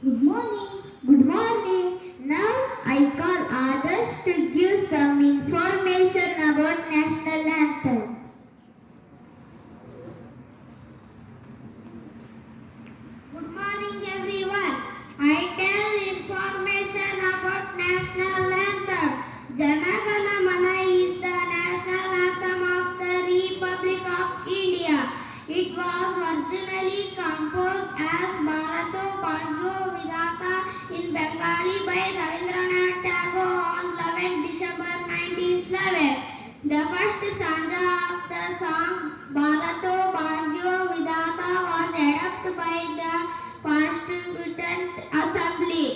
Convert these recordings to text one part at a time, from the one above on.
Good morning. Good morning. Now I call others to give some information about national anthem. Good morning everyone. I tell information about national anthem. Jana Gana Mana is the national anthem of the Republic of India. It was originally composed as Bharato Bhagyo Vidhata in Bengali by Rabindranath Tagore on 11 December 1911. The first stanza of the song Bharato Bhagyo Vidhata was adopted by the Constituent Assembly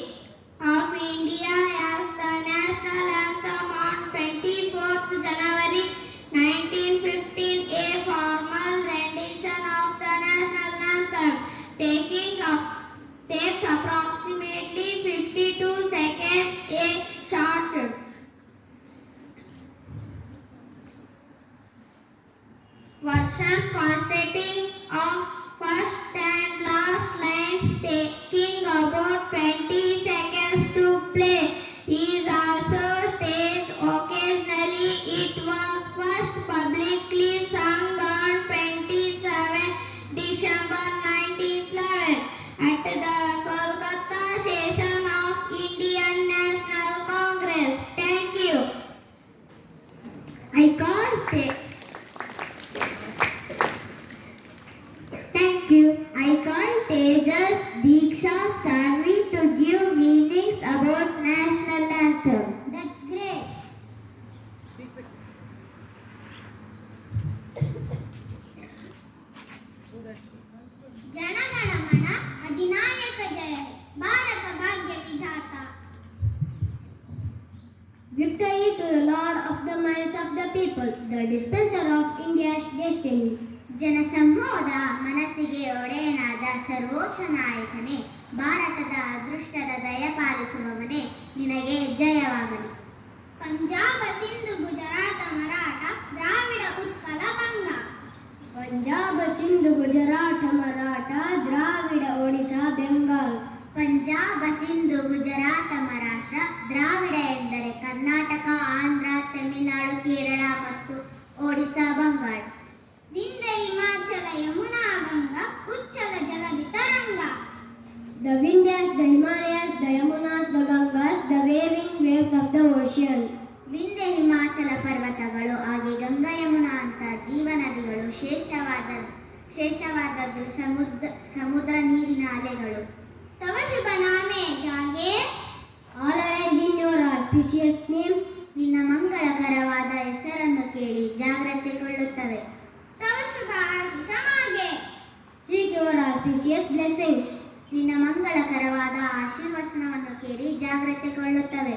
of India as the national anthem on 24th January 1915. A formal rendition of the national anthem takes approximately 52 seconds. A short version consisting of first and last lines taking about 20 seconds to play is also staged occasionally. It was first publicly sung on 27 December 1911 at the Kolkata session of Indian National Congress. Thank you. I can't take Thank you. I call Tejas Diksha Sarvi to give meanings about national anthem. That's great. Jana Gana Mana ಅಧಿನಾಯಕ Jaya Bharat Bhagya Vidhata. Victory to the Lord of the minds of the people, the dispenser of India's destiny. ಜನಸಮೂಹದ ಮನಸ್ಸಿಗೆ ಒಡೆಯನಾದ ಸರ್ವೋಚ್ಚ ನಾಯಕನೇ, ಭಾರತದ ಅದೃಷ್ಟದ ದಯಪಾಲಿಸುವವನೇ, ನಿನಗೆ ಜಯವಾಗಲಿ. ಪಂಜಾಬ ಸಿಂಧು ಗುಜರಾತ ಮರಾಠ ದ್ರಾವಿಡ ಉತ್ಕಲ ಬಂಗ. ಪಂಜಾಬ ಸಿಂಧು ಗುಜರಾತ ಮರಾಠ ದ್ರಾವಿಡ ಒಡಿಸಾ ಬೆಂಗಾಲ್. ಪಂಜಾಬ ಸಿಂಧು ಗುಜರಾತ ಮಹಾರಾಷ್ಟ್ರ ದ್ರಾವಿಡ ಎಂದರೆ ಕರ್ನಾಟಕ, ಆಂಧ್ರ, ತಮಿಳುನಾಡು, ಕೇರಳ ಮತ್ತು ಒಡಿಸಾ, ಬಂಗಾಳ. ವಿಂಧ್ಯ ಹಿಮಾಚಲ ಯಮುನಾ ಗಂಗಾ ಉಚ್ಚಲ ಜಲಧಿ ತರಂಗ. The Vindhyas, the Himalayas, the Yamunas, the Gangas, the waving waves of the ocean. Vindhya Himachal ಪರ್ವತಗಳು ಹಾಗೆ ಗಂಗಾ ಯಮುನಾ ಅಂತ ಜೀವನದಿಗಳು ಶ್ರೇಷ್ಠವಾದದ್ದು ಸಮುದ್ರ ನೀರಿನ ಅಲೆಗಳು. ತವ ಶುಭ ನಾಮೆ ಜಾಗೆ all arise in your auspicious name. ನಿನ್ನ ಮಂಗಳಕರವಾದ ಹೆಸರನ್ನು ಕೇಳಿ ಜಾಗ್ರತೆಗೊಳ್ಳುತ್ತವೆ. ತವ ಶುಭ ಆಶೀಷ ಮಾಗೆ seek your auspicious blessings. ನಿನ್ನ ಮಂಗಳಕರವಾದ ಆಶೀರ್ವಚನವನ್ನು ಕೇಳಿ ಜಾಗ್ರತೆಗೊಳ್ಳುತ್ತವೆ.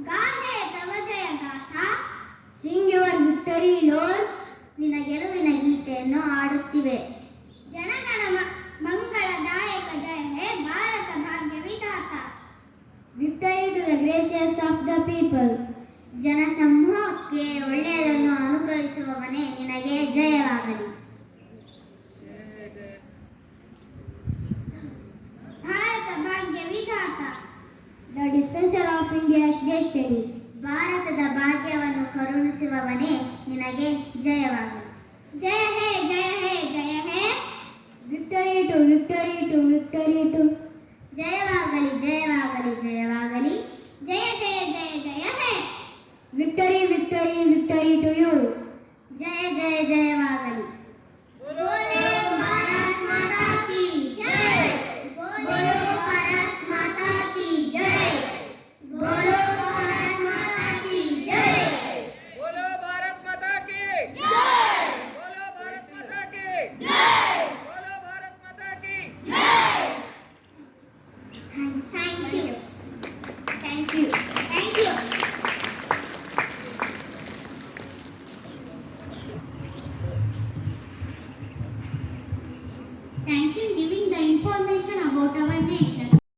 ಗಾಹೆ ತವ ಜಯ ಗಾಥಾ sing your victory Lord. ನಿನ್ನ ಗೆಲುವಿನ ಗೀತೆಯನ್ನು ಹಾಡುತ್ತಿವೆ. ಜನಗಣ ಮಂಗಳದಾಯಕ ಜಯ ಹೇ Bharat Bhagya Vidhata. Victory to the gracious of the people. ಜನಸಮೂಹಕ್ಕೆ ಒಳ್ಳೆಯದನ್ನು ಅನುಗ್ರಹಿಸುವವನೇ, ನಿನಗೆ ಜಯವಾಗಲಿ. Bharat Bhagya Vidhata, the dispenser of India's destiny. ಭಾರತದ ಭಾಗ್ಯವನ್ನು ಕರುಣಿಸುವವನೇ, ನಿನಗೆ ಜಯವಾಗಲಿ. ಜಯ ಹೇ ಜಯ ಹೇ ಜಯ ಹೇ. Victory to victory to victory.